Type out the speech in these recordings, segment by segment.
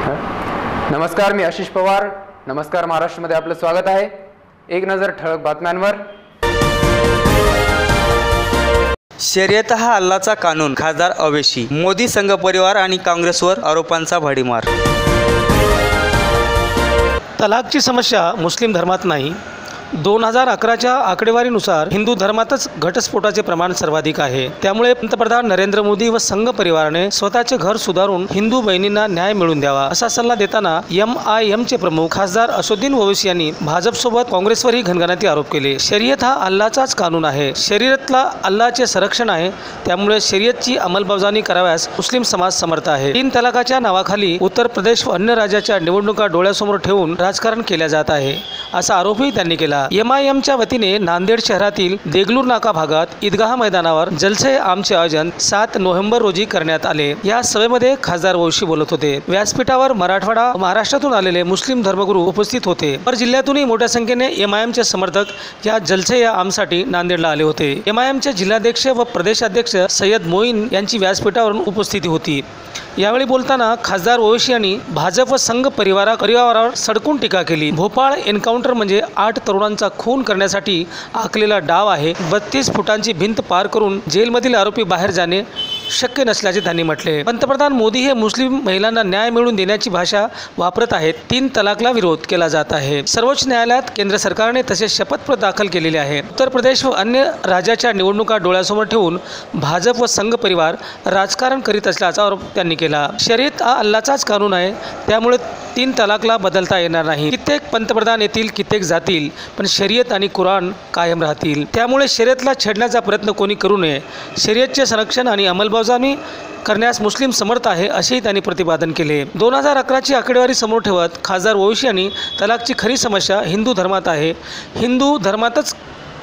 नमस्कार, मी आशिष पवार. नमस्कार महाराष्ट्रामध्ये आपलं स्वागत आहे. एक नजर ठळक बातम्यांवर. शर्यत हा अल्लाचा कानून, खासदार अवैशी. मोदी संघ परिवार आणि काँग्रेसवर आरोपांचा भडीमार. तलाकची समस्या मुस्लिम धर्मात नाही. 2011च्या आकडेवारीनुसार हिंदू धर्मातच घटस्फोटाचे प्रमाण सर्वाधिक आहे. त्यामुळे पंतप्रधान नरेंद्र मोदी व संघ परिवाराने स्वतःचे घर सुधारून हिंदू बहिणींना न्याय मिळवून द्यावा असा सल्ला देताना MIMचे प्रमुख खासदार असदुद्दीन ओवैसी यांनी भाजपसोबत काँग्रेसवरही घणघणाटी आरोप केले. शर्यत हा अल्लाचाच कानून आहे. शर्यतला अल्लाचे संरक्षण आहे. त्यामुळे शर्यतची अंमलबजावणी कराव्यास मुस्लिम समाज समर्थ आहे. 3 तलाकाच्या नावाखाली उत्तर प्रदेश व अन्य राज्याच्या निवडणुका डोळ्यासमोर ठेवून राजकारण केले जात आहे असा आरोपही त्यांनी केला. MIMच्या वतीने नांदेड शहरातील देगलूर नाका भागात ईदगाह मैदानावर जलसे आमचे आयोजन 7 नोव्हेंबर रोजी करण्यात आले. या सभेमध्ये खासदार ओवैसी बोलत होते. व्यासपीठावर मराठवाडा व महाराष्ट्रातून आलेले मुस्लिम धर्मगुरू उपस्थित होते. पर जिल्ह्यातूनही मोठ्या संख्येने MIMचे समर्थक या जलसे या आमसाठी नांदेडला आले होते. MIMचे जिल्हाध्यक्ष व प्रदेशाध्यक्ष सय्यद मोईन यांची व्यासपीठावरून उपस्थिती होती. यावेळी बोलताना खासदार ओवैसी यांनी भाजप व संघ परिवारावर सडकून टीका केली. भोपाळ एन्काउंटर म्हणजे 8 तरुणांचा खून करण्यासाठी आखलेला डाव आहे. 32 फुटांची भिंत पार करून जेलमधील आरोपी बाहेर जाणे शक्य नसल्याचे त्यांनी म्हटले. पंतप्रधान मोदी हे मुस्लिम महिलांना न्याय मिळवून देण्याची भाषा वापरत आहेत. 3 तलाकला विरोध केला जात आहे. सर्वोच्च न्यायालयात केंद्र सरकारने तसेच शपथपत्र दाखल केलेले आहे. उत्तर प्रदेश व अन्य राज्याच्या निवडणुका डोळ्यासमोर ठेवून भाजप व संघ परिवार राजकारण करीत असल्याचा आरोप त्यांनी केला. शर्यत हा अल्लाचाच कानून आहे. त्यामुळे 3 तलाकला बदलता येणार नाही. कित्येक पंतप्रधान येतील, कित्येक जातील, पण शर्यत आणि कुराण कायम राहतील. त्यामुळे शर्यतला छेडण्याचा प्रयत्न कोणी करू नये. शर्यतचे संरक्षण आणि अंमलबजावणी करण्यास मुस्लिम समर्थ आहे असेही त्यांनी प्रतिपादन केले. 2011ची आकडेवारी समोर ठेवत खासदार ओवैसी यांनी तलाकची खरी समस्या हिंदू धर्मात आहे. हिंदू धर्मातच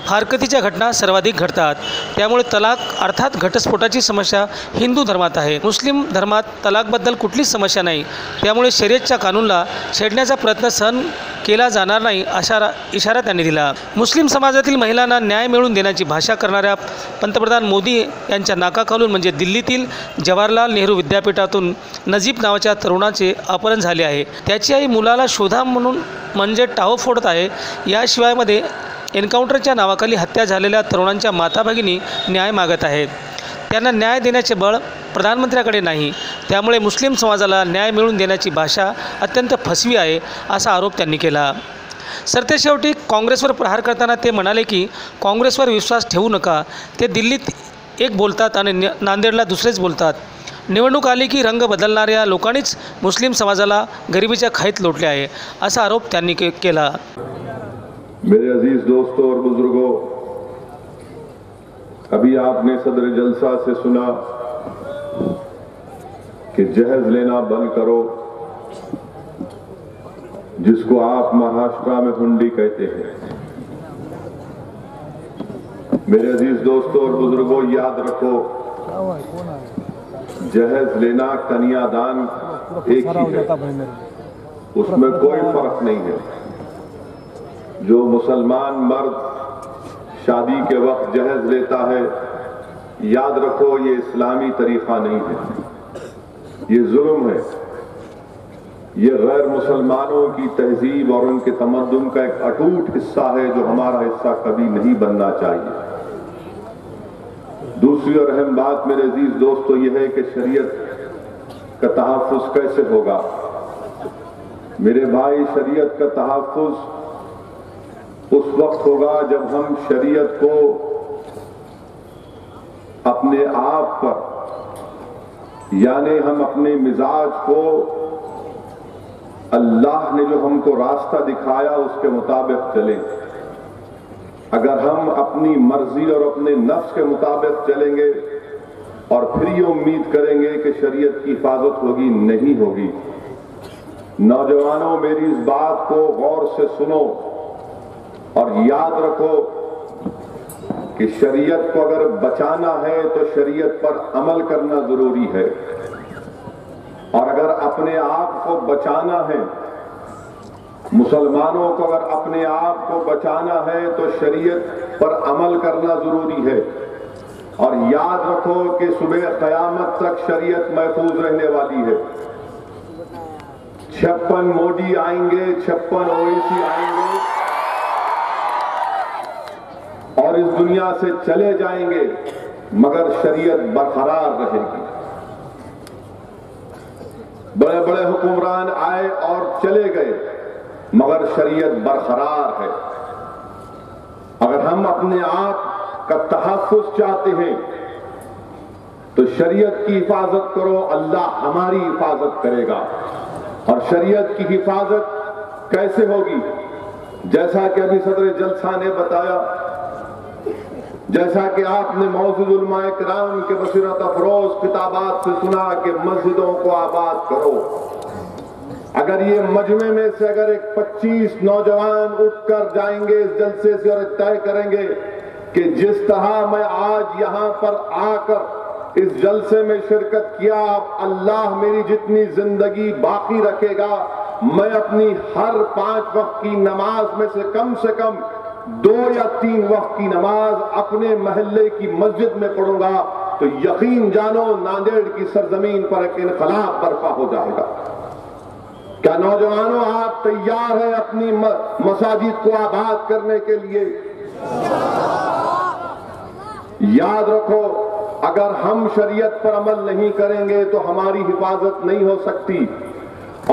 फारकतीच्या घटना सर्वाधिक घडतात. त्यामुळे तलाक अर्थात घटस्फोटाची समस्या हिंदू धर्मात आहे. मुस्लिम धर्मात तलाकबद्दल कुठलीच समस्या नाही. त्यामुळे शर्यतच्या कानूनला छेडण्याचा प्रयत्न सहन केला जाणार नाही असा इशारा त्यांनी दिला. मुस्लिम समाजातील महिलांना न्याय मिळवून देण्याची भाषा करणाऱ्या पंतप्रधान मोदी यांच्या नाकाखालून म्हणजे दिल्लीतील जवाहरलाल नेहरू विद्यापीठातून नजीब नावाच्या तरुणाचे अपहरण झाले आहे. त्याची आई मुलाला शोधा म्हणजे टाहो फोडत आहे. याशिवाय मध्ये एन्काउंटरच्या नावाखाली हत्या झालेल्या तरुणांच्या माता भगिनी न्याय मागत आहेत. त्यांना न्याय देण्याचे बळ प्रधानमंत्र्याकडे नाही. त्यामुळे मुस्लिम समाजाला न्याय मिळवून देण्याची भाषा अत्यंत फसवी आहे असा आरोप त्यांनी केला. सरतेशेवटी काँग्रेसवर प्रहार करताना ते म्हणाले की काँग्रेसवर विश्वास ठेवू नका. ते दिल्लीत एक बोलतात आणि नांदेडला दुसरेच बोलतात. निवडणूक आली की रंग बदलणाऱ्या लोकांनीच मुस्लिम समाजाला गरिबीच्या खाईत लोटले आहे असा आरोप त्यांनी केला. मेरे अजीज दोस्तों और बुजुर्गों, अभी आपने सदर जलसा से सुना कि जहेज लेना बंद करो, जिसको आप महाराष्ट्र में हुंडी कहते हैं. मेरे अजीज दोस्तों और बुजुर्गों, याद रखो, जहेज लेना कन्यादान एक ही है, उसमें कोई फर्क नहीं है. जो मुसलमान मर्द शादी के वक्त जहेज लेता है, याद रखो ये इस्लामी तरीका नहीं है, ये जुल्म है. ये गैर मुसलमानों की तहजीब और उनके तमद्दुन का एक अटूट हिस्सा है जो हमारा हिस्सा कभी नहीं बनना चाहिए. दूसरी और अहम बात मेरे अजीज दोस्तों ये है कि शरीयत का तहफ़्फ़ुज़ कैसे होगा. मेरे भाई, शरीयत का तहफ़्फ़ुज़ उस वक्त होगा जब हम शरीयत को अपने आप पर, यानी हम अपने मिजाज को अल्लाह ने जो हमको रास्ता दिखाया उसके मुताबिक चलें. अगर हम अपनी मर्जी और अपने नफ्स के मुताबिक चलेंगे और फिर ये उम्मीद करेंगे कि शरीयत की हिफाजत होगी, नहीं होगी. नौजवानों, मेरी इस बात को गौर से सुनो और याद रखो कि शरीयत को अगर बचाना है तो शरीयत पर अमल करना जरूरी है. और अगर अपने आप को बचाना है, मुसलमानों को अगर अपने आप को बचाना है तो शरीयत पर अमल करना जरूरी है. और याद रखो कि सुबह क़यामत तक शरीयत महफूज रहने वाली है. 56 मोदी आएंगे, 56 ओवैसी आएंगे और इस दुनिया से चले जाएंगे, मगर शरीयत बरकरार रहेगी। बड़े बड़े हुक्मरान आए और चले गए, मगर शरीयत बरकरार है। अगर हम अपने आप का तहफ़्फ़ुज़ चाहते हैं तो शरीयत की हिफाजत करो, अल्लाह हमारी हिफाजत करेगा। और शरीयत की हिफाजत कैसे होगी? जैसा कि अभी सदर जलसा ने बताया, जैसा कि आपने मौजूद उलमाए किराम के बसीरत अफरोज किताबात से सुना कि मस्जिदों को आबाद करो। अगर ये मजमे में से अगर एक 25 नौजवान उठकर जाएंगे इस जलसे से और तय करेंगे कि जिस तरह मैं आज यहां पर आकर इस जलसे में शिरकत किया, अल्लाह मेरी जितनी जिंदगी बाकी रखेगा, मैं अपनी हर 5 वक्त की नमाज में से कम 2 या 3 वक्त की नमाज अपने महल्ले की मस्जिद में पढ़ूंगा, तो यकीन जानो नांदेड़ की सरजमीन पर एक इनकलाब बर्पा हो जाएगा। क्या नौजवानों आप तैयार हैं अपनी मसाजिद को आबाद करने के लिए? याद रखो, अगर हम शरीयत पर अमल नहीं करेंगे तो हमारी हिफाजत नहीं हो सकती।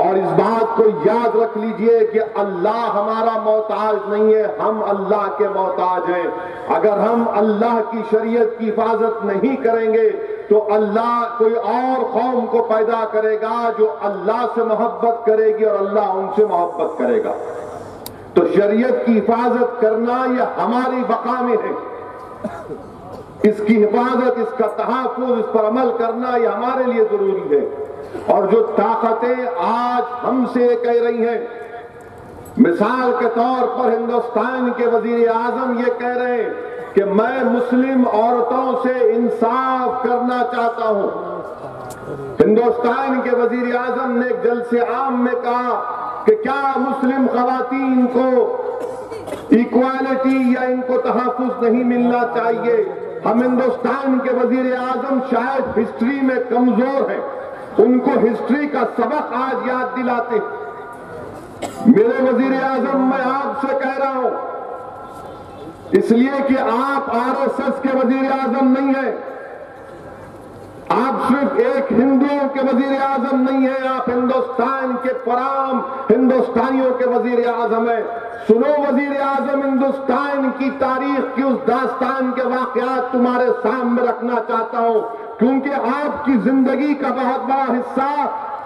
और इस बात को याद रख लीजिए कि अल्लाह हमारा मोहताज नहीं है, हम अल्लाह के मोहताज हैं। अगर हम अल्लाह की शरीयत की हिफाजत नहीं करेंगे तो अल्लाह कोई और कौम को पैदा करेगा जो अल्लाह से मोहब्बत करेगी और अल्लाह उनसे मोहब्बत करेगा। तो शरीयत की हिफाजत करना यह हमारी बका में है। इसकी हिफाजत, इसका तहफ़्फ़ुज़, इस पर अमल करना यह हमारे लिए जरूरी है। और जो ताकतें आज हमसे कह रही हैं, मिसाल के तौर पर हिंदुस्तान के वजीर आजम ये कह रहे हैं कि मैं मुस्लिम औरतों से इंसाफ करना चाहता हूं। हिंदुस्तान के वजीर आजम ने एक जलसे आम में कहा कि क्या मुस्लिम खवातीन को इक्वालिटी या इनको तहफ़्फ़ुज़ नहीं मिलना चाहिए? हम हिंदुस्तान के वजीर आजम शायद हिस्ट्री में कमजोर हैं, उनको हिस्ट्री का सबक आज याद दिलाते। मेरे वजीर आजम, मैं आपसे कह रहा हूं, इसलिए कि आप आरएसएस के वजीर आजम नहीं है, आप सिर्फ एक हिंदुओं के वजीर आजम नहीं है, आप हिंदुस्तान के पराम हिंदुस्तानियों के वजीर आजम है। सुनो वजीर आजम, हिंदुस्तान की तारीख की उस दास्तान के वाकयात तुम्हारे सामने रखना चाहता हूं, क्योंकि आपकी जिंदगी का बहुत बड़ा हिस्सा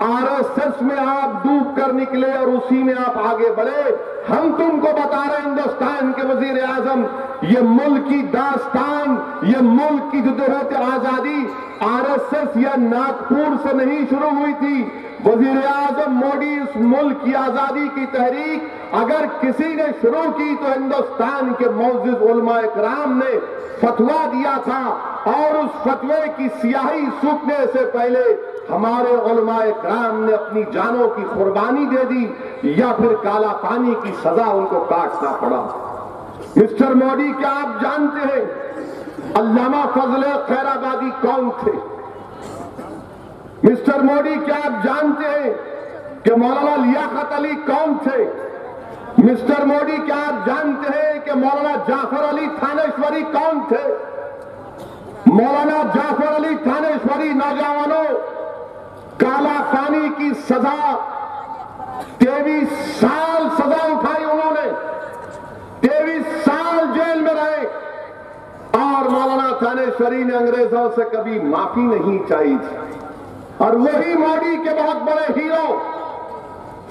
आरएसएस में आप डूब कर निकले और उसी में आप आगे बढ़े। हम तुमको बता रहे हैं हिंदुस्तान के वजीर आजम, ये मुल्क की दास्तान, ये मुल्क की जदोजहद आजादी आरएसएस या नागपुर से नहीं शुरू हुई थी। वजीर आजम मोदी इस मुल्क की आजादी की तहरीक अगर किसी ने शुरू की तो हिंदुस्तान के मौजूद उलमाए किराम ने फतवा दिया था, और उस फतवे की स्याही सूखने से पहले हमारे उलमाए किराम ने अपनी जानों की कुर्बानी दे दी या फिर काला पानी की सजा उनको काटना पड़ा। मिस्टर मोदी, क्या आप जानते हैं अल्लामा फजले खैराबादी कौन थे? मिस्टर मोदी, क्या आप जानते हैं कि मौलाना लियाकत अली कौन थे? मिस्टर मोदी, क्या आप जानते हैं कि मौलाना जाफर अली थानेश्वरी कौन थे? मौलाना जाफर अली थानेश्वरी, नौजवानों, काला पानी की सजा 23 साल सजा उठाई उन्होंने, 23 साल जेल में रहे, और मौलाना थानेश्वरी ने अंग्रेजों से कभी माफी नहीं चाहिए थी। और वही मोदी के बहुत बड़े हीरो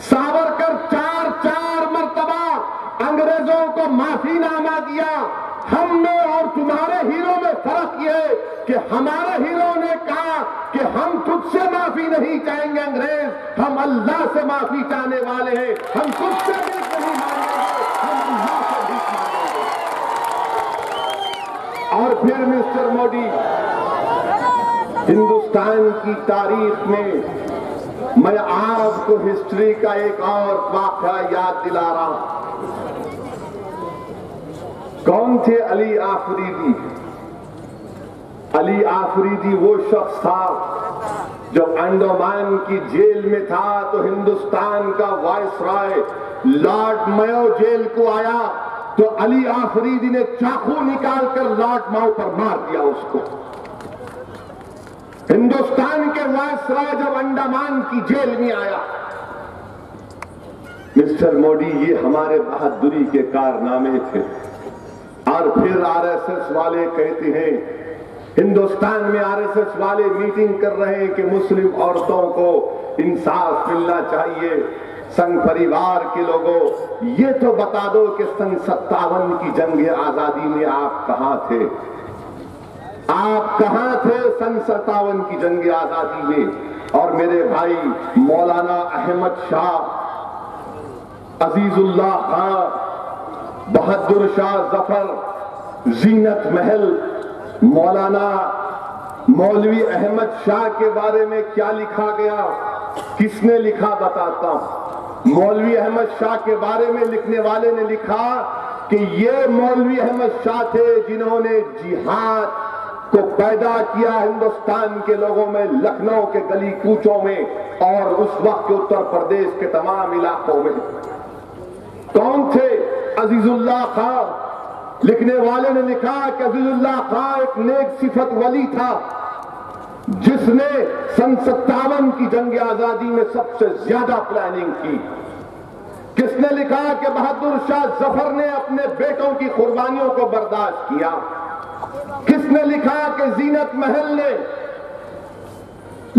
सावरकर 4 मरतबा अंग्रेजों को माफीनामा दिया। हम में और तुम्हारे हीरो में फर्क यह है कि हमारे हीरो ने कहा कि हम तुझसे माफी नहीं चाहेंगे अंग्रेज, हम अल्लाह से माफी चाहने वाले हैं, हम तुझसे भी नहीं मांगेंगे, हम अल्लाह से भी मांगेंगे। और फिर मिस्टर मोदी, हिंदुस्तान की तारीख में मैं आपको हिस्ट्री का एक और वाक़या याद दिला रहा हूं। कौन थे अली आफरीदी? अली आफरीदी वो शख्स था जब अंडमान की जेल में था तो हिंदुस्तान का वायसराय लॉर्ड मायो जेल को आया तो अली आफरीदी ने चाकू निकालकर लॉर्ड मायो पर मार दिया उसको। हिंदुस्तान के वायसराय जब अंडमान की जेल में आया, मिस्टर मोदी, ये हमारे बहादुरी के कारनामे थे। और फिर आरएसएस वाले कहते हैं, हिंदुस्तान में आरएसएस वाले मीटिंग कर रहे हैं कि मुस्लिम औरतों को इंसाफ मिलना चाहिए। संघ परिवार के लोगों, ये तो बता दो कि सन 57 की जंग आजादी में आप कहां थे? आप कहां थे सन 57 की जंग आजादी में? और मेरे भाई मौलाना अहमद शाह, अजीजुल्लाह खां, बहादुर शाह जफर, जीनत महल, मौलाना मौलवी अहमद शाह के बारे में क्या लिखा गया, किसने लिखा बताता हूं। मौलवी अहमद शाह के बारे में लिखने वाले ने लिखा कि ये मौलवी अहमद शाह थे जिन्होंने जिहाद को पैदा किया हिंदुस्तान के लोगों में, लखनऊ के गली कूचों में और उस वक्त के उत्तर प्रदेश के तमाम इलाकों में। कौन थे? अजीजुल्लाह खां। लिखने वाले ने लिखा कि अजीजुल्लाह खां एक नेक सिफत वली था जिसने सन 57 की जंग आजादी में सबसे ज्यादा प्लानिंग की। किसने लिखा कि बहादुर शाह जफर ने अपने बेटों की कुर्बानियों को बर्दाश्त किया। किसने लिखा कि जीनत महल ने,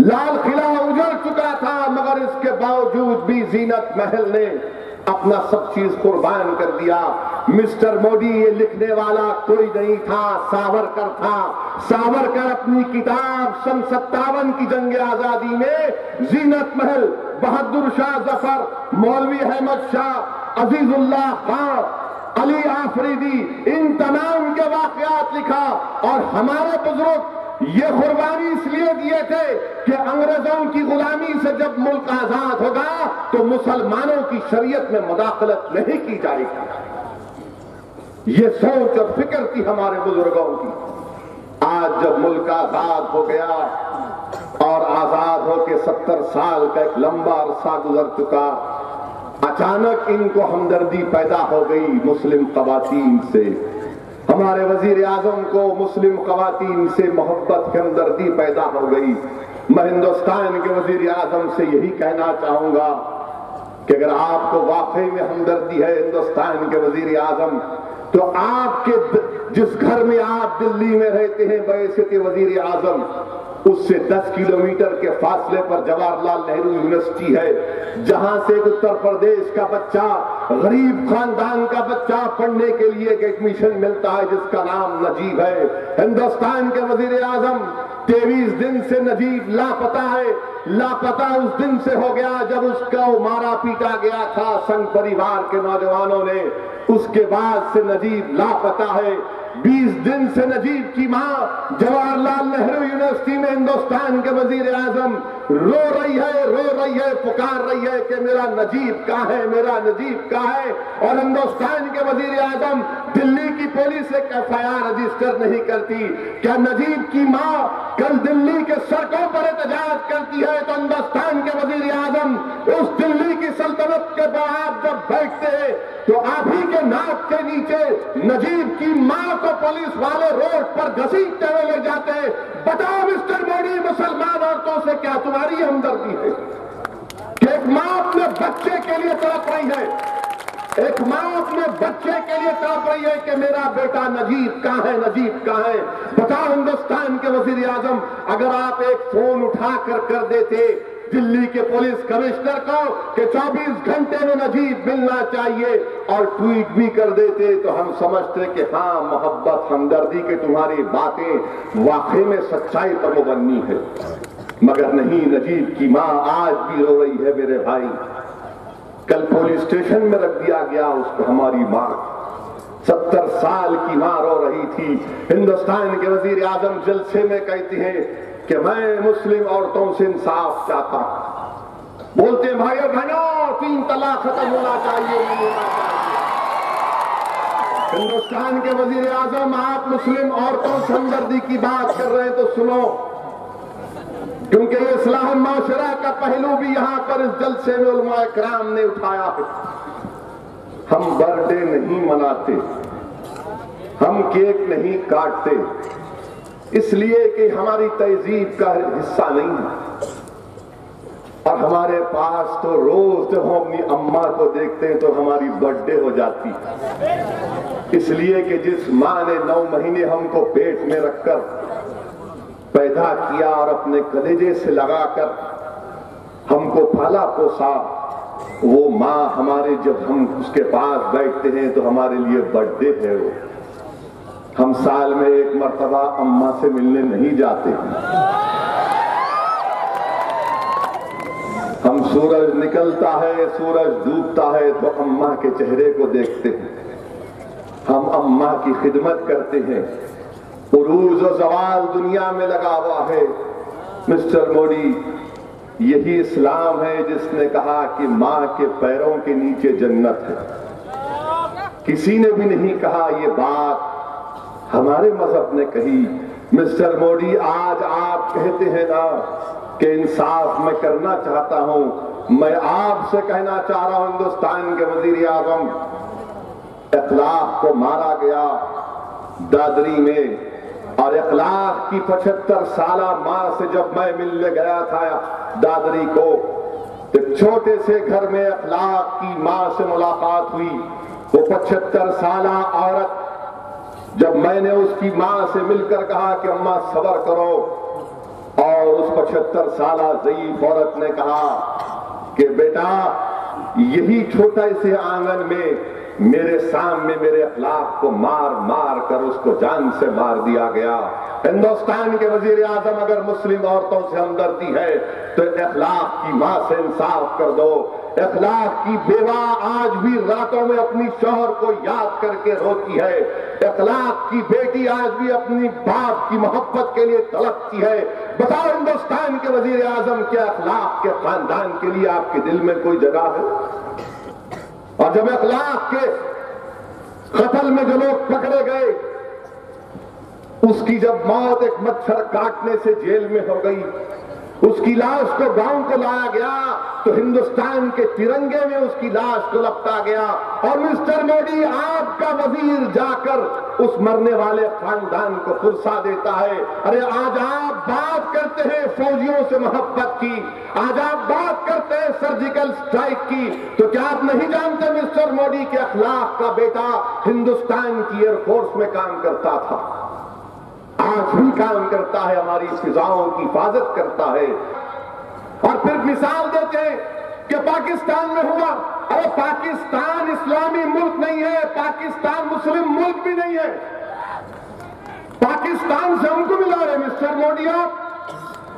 लाल किला उजड़ चुका था मगर इसके बावजूद भी जीनत महल ने अपना सब चीज कुर्बान कर दिया। मिस्टर मोदी, ये लिखने वाला कोई नहीं था, सावरकर था। सावरकर अपनी किताब सन 57 की जंग आजादी में जीनत महल, बहादुर शाह जफर, मौलवी अहमद शाह, अजीजुल्लाह खां, अली आफरीदी, इन तमाम के वाकयात लिखा। और हमारे बुजुर्ग ये कुर्बानी इसलिए दिए थे कि अंग्रेजों की गुलामी से जब मुल्क आजाद होगा तो मुसलमानों की शरीयत में मुदाखलत नहीं की जाएगी। ये सोच और फिक्र थी हमारे बुजुर्गों की। आज जब मुल्क आजाद हो गया और आजाद होकर 70 साल का एक लंबा अरसा गुजर चुका, अचानक इनको हमदर्दी पैदा हो गई मुस्लिम खवातीन से। हमारे वजीर आजम को मुस्लिम खवातीन से मोहब्बत की हमदर्दी पैदा हो गई। मैं हिंदुस्तान के वजीर आजम से यही कहना चाहूंगा कि अगर आपको वाकई में हमदर्दी है हिंदुस्तान के वजीर आजम, तो आपके जिस घर में आप दिल्ली में रहते हैं बैसियत वजीर आजम, उससे 10 किलोमीटर के फासले पर जवाहरलाल नेहरू यूनिवर्सिटी है, जहां से उत्तर प्रदेश का बच्चा, गरीब खानदान का बच्चा पढ़ने के लिए एक एडमिशन मिलता है जिसका नाम नजीब है। हिंदुस्तान के वजीर आजम 23 दिन से नजीब लापता है। लापता उस दिन से हो गया जब उसका मारा पीटा गया था संघ परिवार के नौजवानों ने। उसके बाद से नजीब लापता है। 20 दिन से नजीब की मां जवाहरलाल नेहरू यूनिवर्सिटी में हिंदुस्तान के वजीर आजम रो रही है, पुकार रही है कि मेरा नजीब कहां है, मेरा नजीब कहां है। और हिंदुस्तान के वजीर आजम दिल्ली की पुलिस एक FIR रजिस्टर नहीं करती। क्या नजीब की मां कल दिल्ली के सड़कों पर एहतजाज करती है तो हिंदुस्तान के वजीर आजम उस दिल्ली की सल्तनत के बाद जब बैठते हैं तो आप ही के नाक के नीचे नजीब की मां को पुलिस वाले रोड पर घसीटते हुए ले जाते हैं। बताओ मिस्टर मोदी, मुसलमान औरतों से क्या तुम्हारी हमदर्दी है कि एक मां अपने बच्चे के लिए तड़प रही है, एक मां अपने बच्चे के लिए तड़प रही है कि मेरा बेटा नजीब कहां है, नजीब कहां है। बताओ हिंदुस्तान के वजीर आजम, अगर आप एक फोन उठाकर कर देते दिल्ली के पुलिस कमिश्नर को कि 24 घंटे में नजीब मिलना चाहिए और ट्वीट भी कर देते तो हम समझते कि हाँ, मोहब्बत हमदर्दी के तुम्हारी बातें वाकई में सच्चाई पर मुबन्नी है। मगर नहीं, नजीब की मां आज भी रो रही है मेरे भाई। कल पुलिस स्टेशन में रख दिया गया उसको, हमारी मां 70 साल की मां रो रही थी। हिंदुस्तान के वजीर आजम जलसे में कहते हैं कि मैं मुस्लिम औरतों से इंसाफ चाहता हूं। बोलते भाइयों बहनों, 3 तलाक खत्म होना चाहिए, नहीं होना चाहिए। हिंदुस्तान के वजीर आजम, आप मुस्लिम औरतों से हमदर्दी की बात कर रहे हैं तो सुनो। क्योंकि ये इस्लाह माशरा का पहलू भी यहां पर इस जलसे में उलमा इकराम ने उठाया है। हम बर्थडे नहीं मनाते, हम केक नहीं काटते, इसलिए कि हमारी तहजीब का हिस्सा नहीं है। और हमारे पास तो रोज जब हम अपनी अम्मा को देखते हैं तो हमारी बर्थडे हो जाती है, इसलिए कि जिस माँ ने 9 महीने हमको पेट में रखकर पैदा किया और अपने कलेजे से लगाकर हमको पाला पोसा, वो माँ हमारे जब हम उसके पास बैठते हैं तो हमारे लिए बर्थडे है वो। हम साल में 1 मर्तबा अम्मा से मिलने नहीं जाते हैं। हम सूरज निकलता है, सूरज डूबता है तो अम्मा के चेहरे को देखते हैं, हम अम्मा की खिदमत करते हैं। उरूज और जवाल दुनिया में लगा हुआ है। मिस्टर मोदी, यही इस्लाम है जिसने कहा कि माँ के पैरों के नीचे जन्नत है। किसी ने भी नहीं कहा ये बात, हमारे मजहब ने कही। मिस्टर मोदी, आज आप कहते हैं ना कि इंसाफ मैं करना चाहता हूं, मैं आपसे कहना चाह रहा हूं हिंदुस्तान के वजीर आजम, इखलाक को मारा गया दादरी में, और इखलाक की 75 साला माँ से जब मैं मिलने गया था दादरी को, एक छोटे से घर में इखलाक की माँ से मुलाकात हुई। वो 75 साला औरत, जब मैंने उसकी माँ से मिलकर कहा कि अम्मा सब्र करो, और उस 75 साला ज़ईफ औरत ने कहा कि बेटा, यही छोटा से आंगन में मेरे सामने मेरे अखलाक को मार मार कर उसको जान से मार दिया गया। हिंदुस्तान के वजीर आजम, अगर मुस्लिम औरतों से हमदर्दी है तो अखलाक की माँ से इंसाफ कर दो। अखलाक की बेवा आज भी रातों में अपनी शौहर को याद करके रोती है। अखलाक की बेटी आज भी अपनी बाप की मोहब्बत के लिए तड़पती है। बताओ हिंदुस्तान के वजीर आजम, क्या अखलाक के खानदान के लिए आपके दिल में कोई जगह है? और जब अखलाक के कत्ल में जो लोग पकड़े गए, उसकी जब मौत एक मच्छर काटने से जेल में हो गई, उसकी लाश को गांव को लाया गया तो हिंदुस्तान के तिरंगे में उसकी लाश को लपटा गया। और मिस्टर मोदी, आपका वजीर जाकर उस मरने वाले खानदान को फुर्सा देता है। अरे आज आप बात करते हैं फौजियों से मोहब्बत की, आज आप बात करते हैं सर्जिकल स्ट्राइक की, तो क्या आप नहीं जानते मिस्टर मोदी के अखलाक का बेटा हिंदुस्तान की एयरफोर्स में काम करता था, आज भी काम करता है, हमारी फिजाओं की हिफाजत करता है। और फिर मिसाल देते हैं कि पाकिस्तान में हुआ। अरे पाकिस्तान इस्लामी मुल्क नहीं है, पाकिस्तान मुस्लिम मुल्क भी नहीं है। पाकिस्तान से हमको मिला रहे मिस्टर मोदी आप,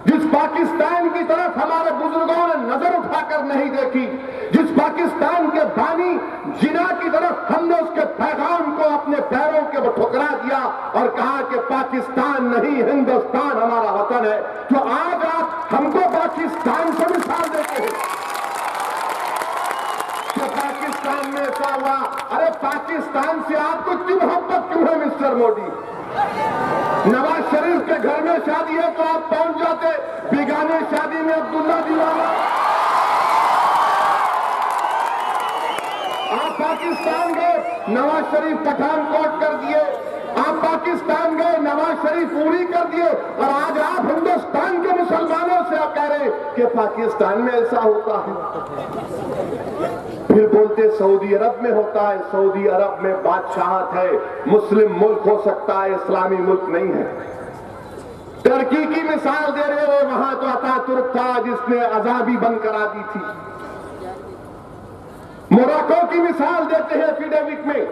जिस पाकिस्तान की तरफ हमारे बुजुर्गों ने नजर उठाकर नहीं देखी, जिस पाकिस्तान के बानी जिना की तरफ हमने उसके पैगाम को अपने पैरों के ठुकरा दिया और कहा कि पाकिस्तान नहीं हिंदुस्तान हमारा वतन है, तो आज आप हमको पाकिस्तान से मिसाल देते हैं कि पाकिस्तान में ऐसा हुआ। अरे पाकिस्तान से आपको इतनी मोहब्बत क्यों है मिस्टर मोदी? नवाज शरीफ के घर में शादी है तो आप पहुंच जाते, बिगाने शादी में अब्दुल्ला दीवाना। आप पाकिस्तान गए, नवाज शरीफ पठानकोट कर दिए, आप पाकिस्तान गए, नवाज शरीफ पूरी कर दिए, और आज आप हिंदुस्तान के मुसलमानों से आप कह रहे कि पाकिस्तान में ऐसा होता है। फिर बोलते सऊदी अरब में होता है, सऊदी अरब में बादशाहत है, मुस्लिम मुल्क हो सकता है, इस्लामी मुल्क नहीं है। टर्की की मिसाल दे रहे हो, वहां तो अतातुर्क था जिसने आजादी बंद करा दी थी। मोरक्को की मिसाल देते हैं एफिडेविट में,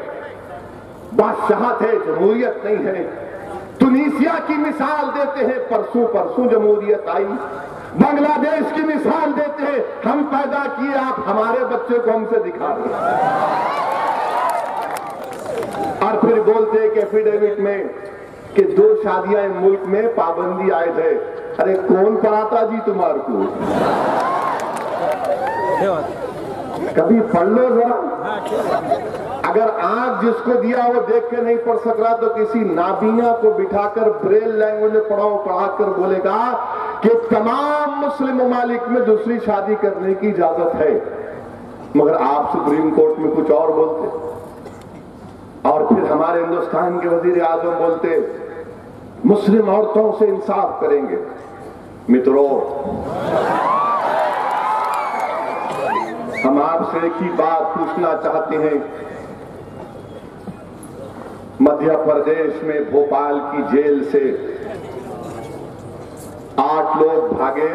बादशाहत है, जमहूरियत नहीं है। तुनीसिया की मिसाल देते हैं, परसों जमहूरियत आई। बांग्लादेश की मिसाल देते हैं, हम पैदा किए, आप हमारे बच्चे को हमसे दिखा रहे हैं। और फिर बोलते हैं कि एफिडेविट में कि 2 शादियां मुल्क में पाबंदी आए थे। अरे कौन पढ़ाता जी तुम्हारे को? कभी पढ़ लो जरा। अगर आंख जिसको दिया वो देख के नहीं पढ़ सक रहा तो किसी नाबीना को बिठाकर ब्रेल लैंग्वेज में पढ़ाकर बोलेगा کہ تمام مسلم ممالک میں دوسری شادی کرنے کی اجازت ہے، مگر آپ سپریم کورٹ میں کچھ اور بولتے، اور پھر ہمارے ہندوستان کے وزیر اعظم بولتے مسلم عورتوں سے انصاف کریں گے۔ مترو، ہم آپ سے ایک ہی بات پوچھنا چاہتے ہیں، مدھیہ پردیش میں بھوپال کی جیل سے 8 لوگ بھاگے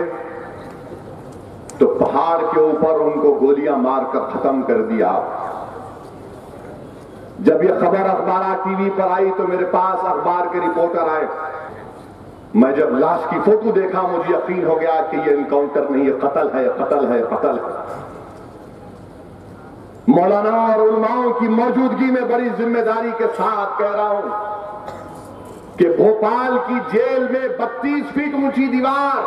تو پہاڑ کے اوپر ان کو گولیاں مار کر ختم کر دیا۔ جب یہ خبر اخبارات ٹی وی پر آئی تو میرے پاس اخبار کے رپورٹر آئے، میں جب لاش کی فوٹو دیکھا مجھے یقین ہو گیا کہ یہ انکاؤنٹر نہیں، یہ قتل ہے، قتل ہے، قتل ہے۔ مولانا اور علماؤں کی موجودگی میں بڑی ذمہ داری کے ساتھ کہہ رہا ہوں کہ بھوپال کی جیل میں 32 فیٹ اونچی دیوار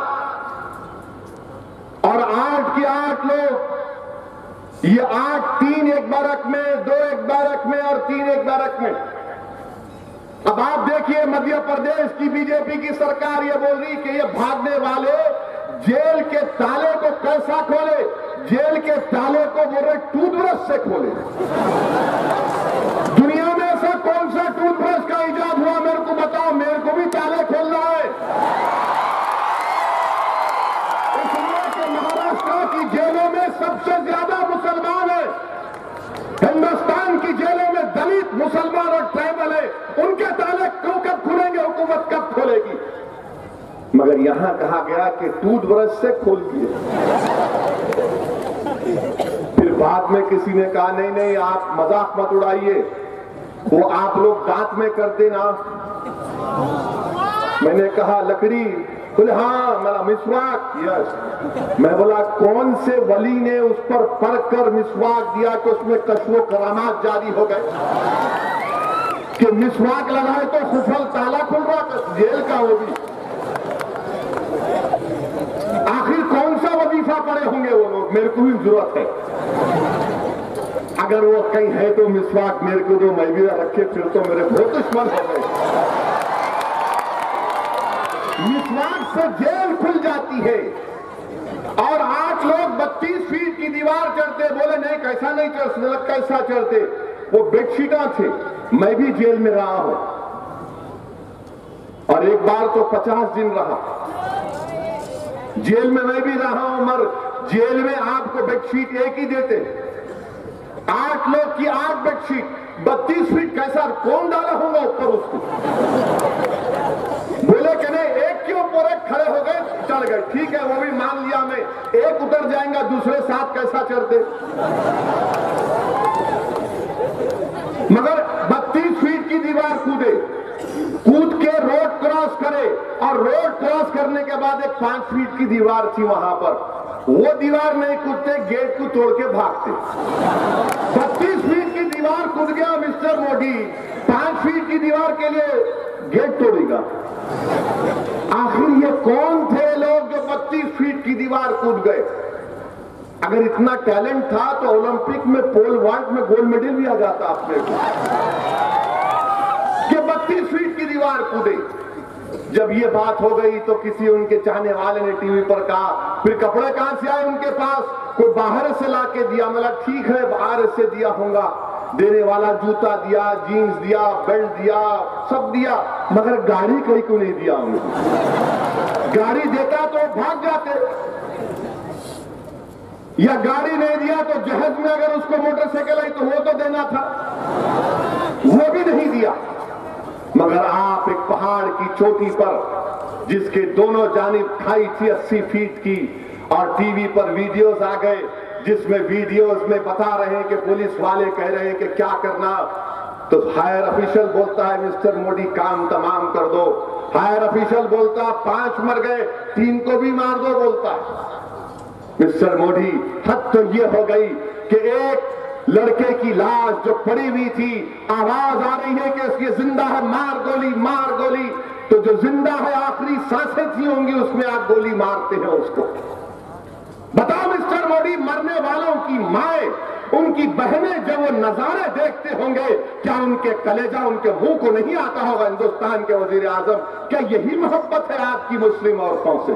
اور 8 کے 8 لوگ، یہ 8 3 ایک بیرک میں، 2 ایک بیرک میں اور 3 ایک بیرک میں۔ اب آپ دیکھیے مدھیہ پردیش کی بی جے پی کی سرکار یہ بول رہی کہ یہ بھاگنے والے جیل کے تالے کو کیسا کھولے؟ جیل کے تالے کو بول رہے ٹوتھ برش سے کھولے۔ دنیا میں ایسا کون سا ٹوتھ برش کا ایجاد ہوا میرے کو بتاؤ، میرے کو بھی تالے کھولنا ہے۔ اس لیے کہ مہاراشٹر کی جیلوں میں سب سے زیادہ مسلمان ہیں، ہندوستان کی جیلوں میں دلت، مسلمان اور ٹرائبل ہے، ان کے تالے کب کھلیں گے؟ حکومت کب کھولے گی؟ مگر یہاں کہا گیا کہ ٹوتھ برش سے کھول دیے۔ پھر بعد میں کسی نے کہا نہیں نہیں آپ مذاق مت اڑائیے، وہ آپ لوگ دانت میں کرتے نا۔ میں نے کہا لکڑی، بولے ہاں میرا مسواک، یس۔ میں بولا کون سے ولی نے اس پر پڑھ کر مسواک دیا کہ اس میں کشف و کرامات جاری ہو گئے کہ مسواک لگائے تو خفل تالا کھل رہا جیل کا؟ وہ بھی آخر کون سا وظیفہ پڑے ہوں گے وہ لوگ؟ میرے کو بھی ضرورت ہے، اگر وہ کہیں ہے تو مسواک میرے کو دو، میں بھی رکھے، پھر تو میرے بہت دشمن ہو گئے۔ مسواک سے جیل کھل جاتی ہے، اور 8 لوگ 32 فیٹ کی دیوار چڑھتے، بولے نہیں کیسا نہیں چڑھ سکتے، کیسا چڑھتے؟ وہ بیڈ شیٹاں تھے، میں بھی جیل میں رہا ہوں، اور ایک بار تو 50 دن رہا جیل میں بھی رہا ہوں، مگر جیل میں آپ کو بیڈ شیٹ ایک ہی دیتے، 8 لوگ کی 8 بیڈ شیٹ، 32 فیٹ کیسا کون ڈالا ہوگا اوپر اس کو؟ بولے کہ نہیں ایک کے اوپر ایک کھڑے ہو گئے، چڑھ گئے، ٹھیک ہے وہ بھی مان لیا میں، ایک اتر جائیں گا دوسرے ساتھ کیسا چڑھتے؟ مگر 32 فیٹ کی دیوار کودے، کود کے روڈ کراس کرے، اور روڈ کراس کرنے کے بعد ایک 5 فیٹ کی دیوار تھی وہاں پر، وہ دیوار نہیں کودتے، گیٹ کو توڑ کے بھاگتے۔ 32 فیٹ کی دیوار کود گیا مسٹر مودی، 5 فیٹ کی دیوار کے لیے گیٹ توڑے گا؟ آخر یہ کون تھے لوگ جو 32 فیٹ کی دیوار کود گئے؟ اگر اتنا ٹیلنٹ تھا تو اولمپک میں پول والٹ میں گولڈ میڈل بھی آ جاتا اپنے کو، کہ 32 فیٹ کی دیوار کودے۔ جب یہ بات ہو گئی تو کسی ان کے چاہنے والے نے ٹی وی پر کہا پھر کپڑے کہاں سے آئے ان کے پاس؟ کوئی باہر سے لا کے دیا۔ میں کہا ٹھیک ہے باہر سے دیا ہوگا، دینے والا جوتا دیا، جینز دیا، بیلٹ دیا، سب دیا، مگر گاڑی کہیں کو نہیں دیا ان کو۔ گاڑی دیتا تو بھاگ جاتے، یا گاڑی نہیں دیا تو جہاز میں اگر اس کو موٹر سائیکل آئی تو وہ تو دینا تھا، وہ بھی نہیں دیا۔ مگر آپ ایک پہاڑ کی چوٹی پر جس کے دونوں جانب کھائی تھی 80 فیٹ کی، اور ٹی وی پر ویڈیوز آ گئے جس میں ویڈیوز میں بتا رہے ہیں کہ پولیس والے کہہ رہے ہیں کہ کیا کرنا، تو ہائر افیشل بولتا ہے مسٹر مودی کام تمام کر دو، ہائر افیشل بولتا 5 مر گئے 3 کو بھی مار دو بولتا ہے مسٹر مودی۔ حد تو یہ ہو گئی کہ ایک لڑکے کی لاش جو پڑی ہوئی تھی، آواز آ رہی ہے کہ اس کی زندہ ہے، مار گولی مار گولی، تو جو زندہ ہے آخری سانسیں تھی ہوں گی اس میں آپ گولی مارتے ہیں اس کو۔ بتاؤ مسٹر مودی، مرنے والوں کی مائیں، ان کی بہنیں جب وہ نظارے دیکھتے ہوں گے کیا ان کے کلیجہ ان کے منہ کو نہیں آتا ہوگا؟ ہندوستان کے وزیر اعظم، کیا یہی محبت ہے آپ کی مسلم عورتوں سے؟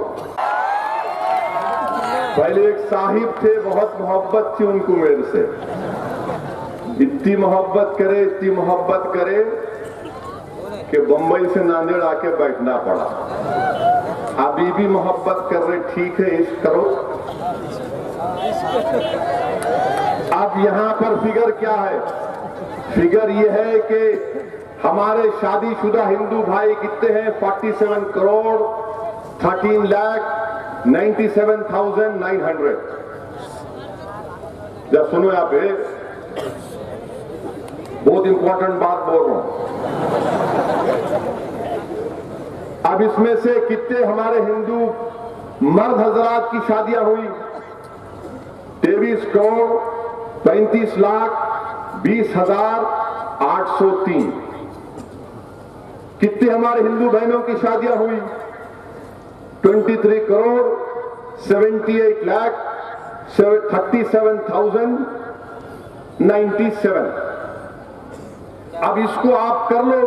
पहले एक साहिब थे, बहुत मोहब्बत थी उनको मेरे से, इतनी मोहब्बत करे कि बंबई से नांदेड़ आके बैठना पड़ा। अभी भी मोहब्बत कर रहे, ठीक है, इश्क करो। अब यहां पर फिगर क्या है? फिगर ये है कि हमारे शादीशुदा हिंदू भाई कितने हैं? 47 करोड़ 13,97,900। जब सुनो यहाँ पे, बहुत इंपॉर्टेंट बात बोल रहा हूं। अब इसमें से कितने हमारे हिंदू मर्द हजरात की शादियां हुई? 23 करोड़ 35,20,803। कितने हमारे हिंदू बहनों की शादियां हुई? 23 करोड़ 78,37,097। अब इसको आप कर लो,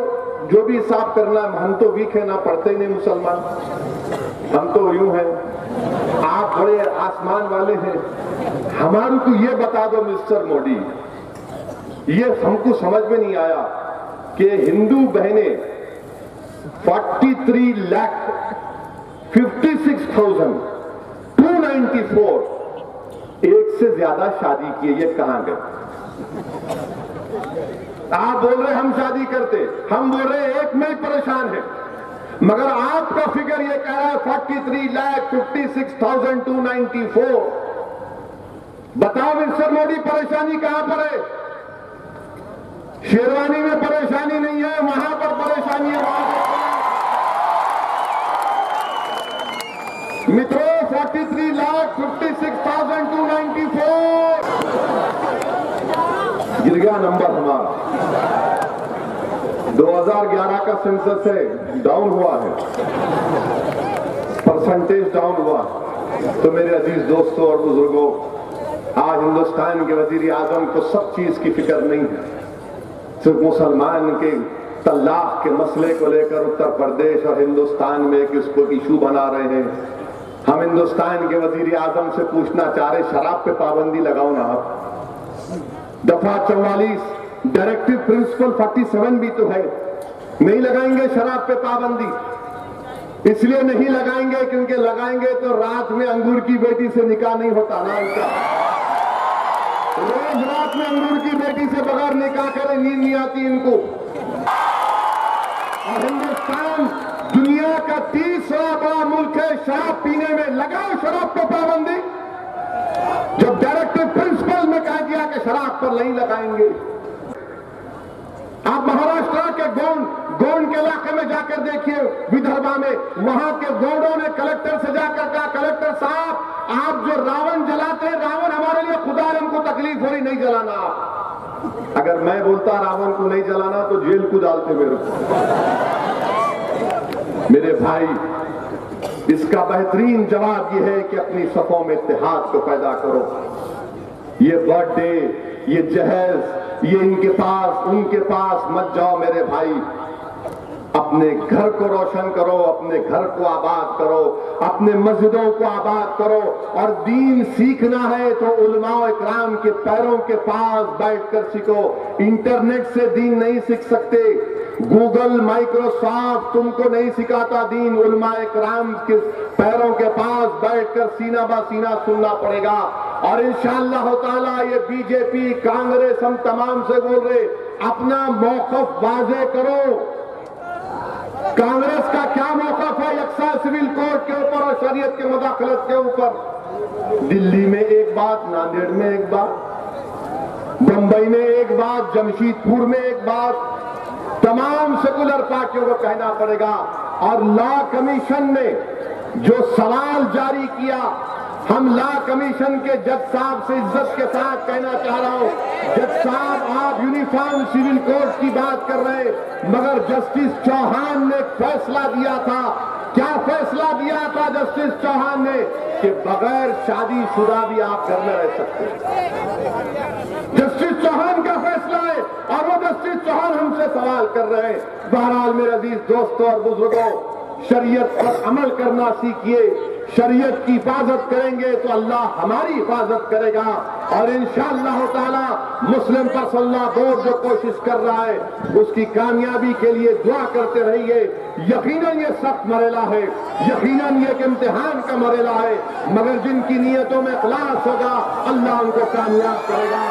जो भी हिसाब करना है। हम तो वीक है ना, पढ़ते ही नहीं मुसलमान, हम तो यूं हैं, आप बड़े आसमान वाले हैं। हमारे को ये बता दो मिस्टर मोदी, ये हमको समझ में नहीं आया कि हिंदू बहनें 43,56,294 एक से ज्यादा शादी किए, ये कहां गए? आप बोल रहे हम शादी करते, हम बोल रहे एक में ही परेशान है, मगर आपका फिगर ये कह रहा है 43,56,294। बताओ मिस्टर मोदी, परेशानी कहां पर है? शेरवानी में परेशानी नहीं है, वहां पर परेशानी है। मित्रों, 43,56,294 गिर गया नंबर हमारा। 2011 का सेंसस है, डाउन हुआ है, परसेंटेज डाउन हुआ। तो मेरे अजीज दोस्तों और बुजुर्गों, आज हिंदुस्तान के वजीर आजम को सब चीज की फिक्र नहीं है। सिर्फ मुसलमान के तलाक के मसले को लेकर उत्तर प्रदेश और हिंदुस्तान में एक इसको इशू बना रहे हैं। हम हिंदुस्तान के वजीर आजम से पूछना चाह रहे, शराब पे पाबंदी लगाओ ना आप। दफा 44 डायरेक्टिव प्रिंसिपल 47 भी तो है, नहीं लगाएंगे शराब पे पाबंदी। इसलिए नहीं लगाएंगे क्योंकि लगाएंगे तो रात में अंगूर की बेटी से निकाह नहीं होता ना उनका। रोज रात में अंगूर की बेटी से बगैर निकाह करे नींद नहीं आती इनको। और हिंदुस्तान दुनिया का 30वां बड़ा मुल्क है शराब पीने में, लगाओ शराब पर पाबंदी। जब डायरेक्टिव प्रिंसिपल में कहा गया कि शराब पर नहीं लगाएंगे। आप महाराष्ट्र के गोंड के इलाके में जाकर देखिए, विदर्भा में, वहां के गोंडों ने कलेक्टर से जाकर कहा, कलेक्टर साहब आप जो रावण जलाते हैं, रावण हमारे लिए खुदा है, हमको तकलीफ हो रही, नहीं जलाना आप। अगर मैं बोलता रावण को नहीं जलाना तो जेल को डालते मेरे को। मेरे भाई, इसका बेहतरीन जवाब यह है कि अपनी सफों में इत्तेहाद को पैदा करो। ये बर्थडे, ये जहेज, ये इनके पास उनके पास मत जाओ मेरे भाई। अपने घर को रोशन करो, अपने घर को आबाद करो, अपने मस्जिदों को आबाद करो। और दीन सीखना है तो उलमाओ इकराम के पैरों के पास बैठकर सीखो। इंटरनेट से दीन नहीं सीख सकते, गूगल, माइक्रोसॉफ्ट तुमको नहीं सिखाता दीन। उलमा इकराम के पैरों के पास बैठकर सीना बा सीना सुनना पड़ेगा। और इंशाअल्लाह ताला ये बीजेपी, कांग्रेस, हम तमाम से बोल रहे, अपना मौक़िफ़ वाज़ेह करो। कांग्रेस का क्या मौक़िफ़ है यकसा सिविल कोड के ऊपर और शरीयत के मुदाखलत के ऊपर? दिल्ली में एक बात, नांदेड़ में एक बात, बंबई में एक बात, जमशेदपुर में एक बात, तमाम सेकुलर पार्टियों को कहना पड़ेगा। और लॉ कमीशन ने जो सवाल जारी किया, हम लॉ कमीशन के जज साहब से इज्जत के साथ कहना चाह रहा हूं, जज साहब आप यूनिफॉर्म सिविल कोड की बात कर रहे, मगर जस्टिस चौहान ने फैसला दिया था। क्या फैसला दिया था जस्टिस चौहान ने? कि बगैर शादीशुदा भी आप घर में रह सकते हैं। जस्टिस चौहान का फैसला है और वो जस्टिस चौहान हमसे सवाल कर रहे हैं। बहरहाल मेरे अजीज दोस्तों और बुजुर्गों, शरीयत पर अमल करना सीखिए, शरीयत की हिफाजत करेंगे तो अल्लाह हमारी हिफाजत करेगा। और इंशाअल्लाह ताला मुस्लिम पर्सनल बोर्ड जो कोशिश कर रहा है उसकी कामयाबी के लिए दुआ करते रहिए। यकीनन ये सख्त मरेला है, यकीनन ये एक इम्तिहान का मरेला है, मगर जिनकी नीयतों में इखलास होगा अल्लाह उनको कामयाब करेगा।